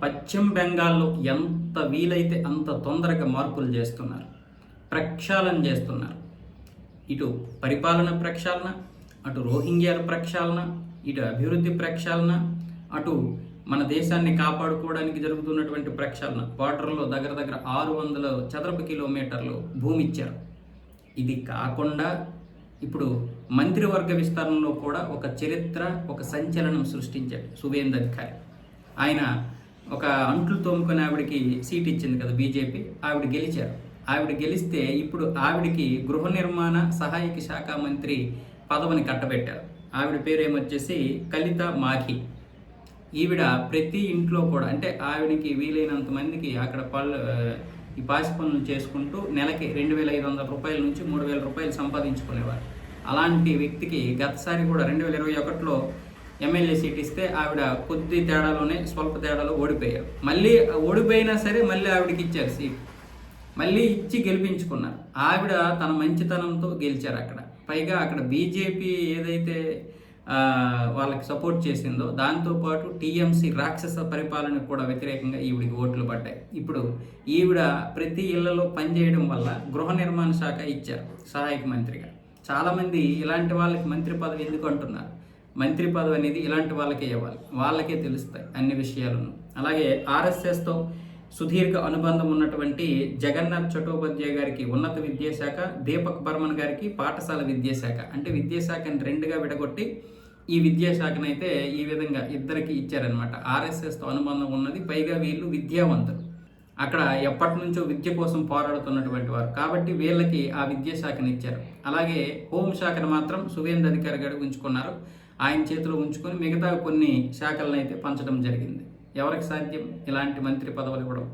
పశ్చిమ బెంగాల్లో ఎంత వీలైతే అంత తొందరగా మార్పులు చేస్తున్నారు, ప్రక్షాళన చేస్తున్నారు. ఇటు పరిపాలన ప్రక్షాళన, అటు రోహింగ్యాల ప్రక్షాళన, ఇటు అభివృద్ధి ప్రక్షాళన, అటు మన దేశాన్ని కాపాడుకోవడానికి జరుగుతున్నటువంటి ప్రక్షాళన. బార్డర్లో దగ్గర దగ్గర 600 చదరపు కిలోమీటర్లు భూమి ఇచ్చారు. ఇది కాకుండా ఇప్పుడు మంత్రివర్గ విస్తరణలో కూడా ఒక చరిత్ర, ఒక సంచలనం సృష్టించాడు సువేందు అధికారి. ఆయన ఒక అంట్లు తోముకొని ఆవిడకి సీట్ ఇచ్చింది కదా బీజేపీ, ఆవిడ గెలిచారు. ఆవిడ గెలిస్తే ఇప్పుడు ఆవిడకి గృహ నిర్మాణ సహాయక శాఖ మంత్రి పదవిని కట్టబెట్టారు. ఆవిడ పేరు ఏమొచ్చేసి కలిత మాఘి. ఈవిడ ప్రతి ఇంట్లో కూడా, అంటే ఆవిడకి వీలైనంత మందికి అక్కడ ఈ పాసి పనులు చేసుకుంటూ నెలకి 2,500 రూపాయల నుంచి 3,000 రూపాయలు సంపాదించుకునేవారు. అలాంటి వ్యక్తికి గతసారి కూడా 2021లో ఎమ్మెల్యే సీట్ ఇస్తే ఆవిడ కొద్ది తేడాలోనే, స్వల్ప తేడాలో ఓడిపోయారు. మళ్ళీ ఓడిపోయినా సరే మళ్ళీ ఆవిడకి ఇచ్చారు సీట్, మళ్ళీ ఇచ్చి గెలిపించుకున్నారు. ఆవిడ తన మంచితనంతో గెలిచారు అక్కడ. పైగా అక్కడ బీజేపీ ఏదైతే వాళ్ళకి సపోర్ట్ చేసిందో దాంతోపాటు టీఎంసీ రాక్షస పరిపాలనకు కూడా వ్యతిరేకంగా ఈవిడికి ఓట్లు పడ్డాయి. ఇప్పుడు ఈవిడ ప్రతి ఇళ్లలో పనిచేయడం వల్ల గృహ నిర్మాణ శాఖ ఇచ్చారు సహాయక మంత్రిగా. చాలామంది ఇలాంటి వాళ్ళకి మంత్రి పదవి ఎందుకు అంటున్నారు? మంత్రి పదవి అనేది ఇలాంటి వాళ్ళకే ఇవ్వాలి, వాళ్ళకే తెలుస్తాయి అన్ని విషయాలను. అలాగే ఆర్ఎస్ఎస్తో సుదీర్ఘ అనుబంధం ఉన్నటువంటి జగన్నాథ్ చటోపాధ్యాయ గారికి ఉన్నత విద్యాశాఖ, దీపక్ బర్మన్ గారికి పాఠశాల విద్యాశాఖ, అంటే విద్యాశాఖని రెండుగా విడగొట్టి ఈ విద్యాశాఖనైతే ఈ విధంగా ఇద్దరికి ఇచ్చారనమాట. ఆర్ఎస్ఎస్తో అనుబంధం ఉన్నది, పైగా వీళ్ళు విద్యావంతులు, అక్కడ ఎప్పటి నుంచో విద్య కోసం పోరాడుతున్నటువంటి వారు కాబట్టి వీళ్ళకి ఆ విద్యాశాఖని ఇచ్చారు. అలాగే హోంశాఖను మాత్రం సువేందు అధికారి గారు ఉంచుకున్నారు. ఆయన చేతిలో ఉంచుకొని మిగతా కొన్ని శాఖలను అయితే పంచడం జరిగింది. ఎవరికి సాధ్యం ఇలాంటి మంత్రి పదవులు ఇవ్వడం?